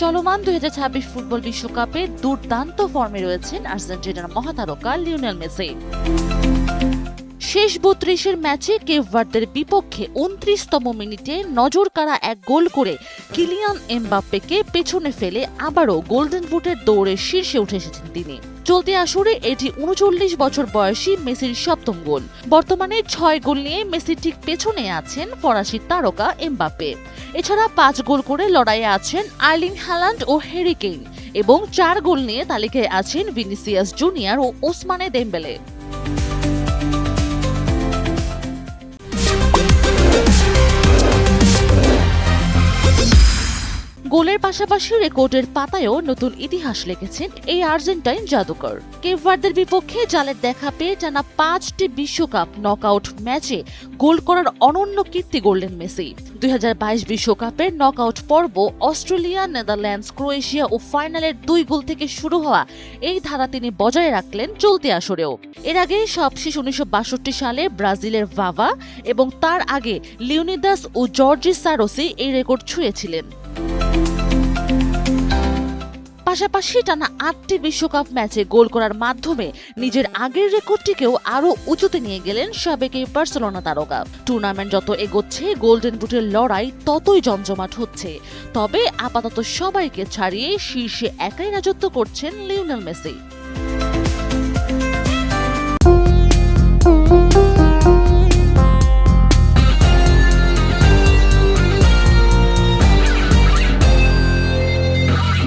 চলমান 2026 ফুটবল বিশ্বকাপে দুর্দান্ত ফর্মে রয়েছেন আর্জেন্টিনার মহাতারকা লিওনেল মেসি। শেষ 32-এর ম্যাচে কেপ ভার্দের বিপক্ষে 29তম মিনিটে নজরকাড়া এক গোল করে কিলিয়ান এমবাপ্পেকে পেছনে ফেলে আবারও গোল্ডেন বুটের দৌড়ে শীর্ষে উঠে এসেছেন তিনি। চলতি আসরে এটি 39 বছর বয়সী মেসির সপ্তম গোল। বর্তমানে 6 গোল নিয়ে মেসির ঠিক পেছনে আছেন ফরাসি তারকা এমবাপ্পে। এছাড়া 5 গোল করে লড়াইয়ে আছেন আর্লিং হ্যালান্ড ও হ্যারি কেইন এবং 4 গোল নিয়ে তালিকায় আছেন ভিনিসিয়াস জুনিয়র ও ওসমানে দেমবেলে। গোলের পাশাপাশি রেকর্ডের পাতায়ও নতুন ইতিহাস লিখেছেন এই আর্জেন্টাইন জাদুকর। কেপ ভার্দের বিপক্ষে জালের দেখা পেয়ে টানা 5টি বিশ্বকাপ নকআউট ম্যাচে গোল করার অনন্য কীর্তি গড়লেন মেসি। 2022 বিশ্বকাপের নকআউট পর্ব অস্ট্রেলিয়া, নেদারল্যান্ডস, ক্রোয়েশিয়া ও ফাইনালের 2 গোল থেকে শুরু হওয়া এই ধারা তিনি বজায় রাখলেন চলতি আসরেও। এর আগে সবশেষ 1962 সালে ব্রাজিলের ভাভা এবং তার আগে লিওনিদাস ও জর্জি সারোসি এই রেকর্ড ছুঁয়েছিলেন। পাশাপাশি টানা 8টি বিশ্বকাপ ম্যাচে গোল করার মাধ্যমে নিজের আগের রেকর্ডটিকেও আরও উঁচুতে নিয়ে গেলেন সাবেক এই বার্সেলোনা তারকা। টুর্নামেন্ট যত এগোচ্ছে গোল্ডেন বুটের লড়াই ততই জমজমাট হচ্ছে। তবে আপাতত সবাইকে ছাড়িয়ে শীর্ষে একাই রাজত্ব করছেন লিওনেল মেসি।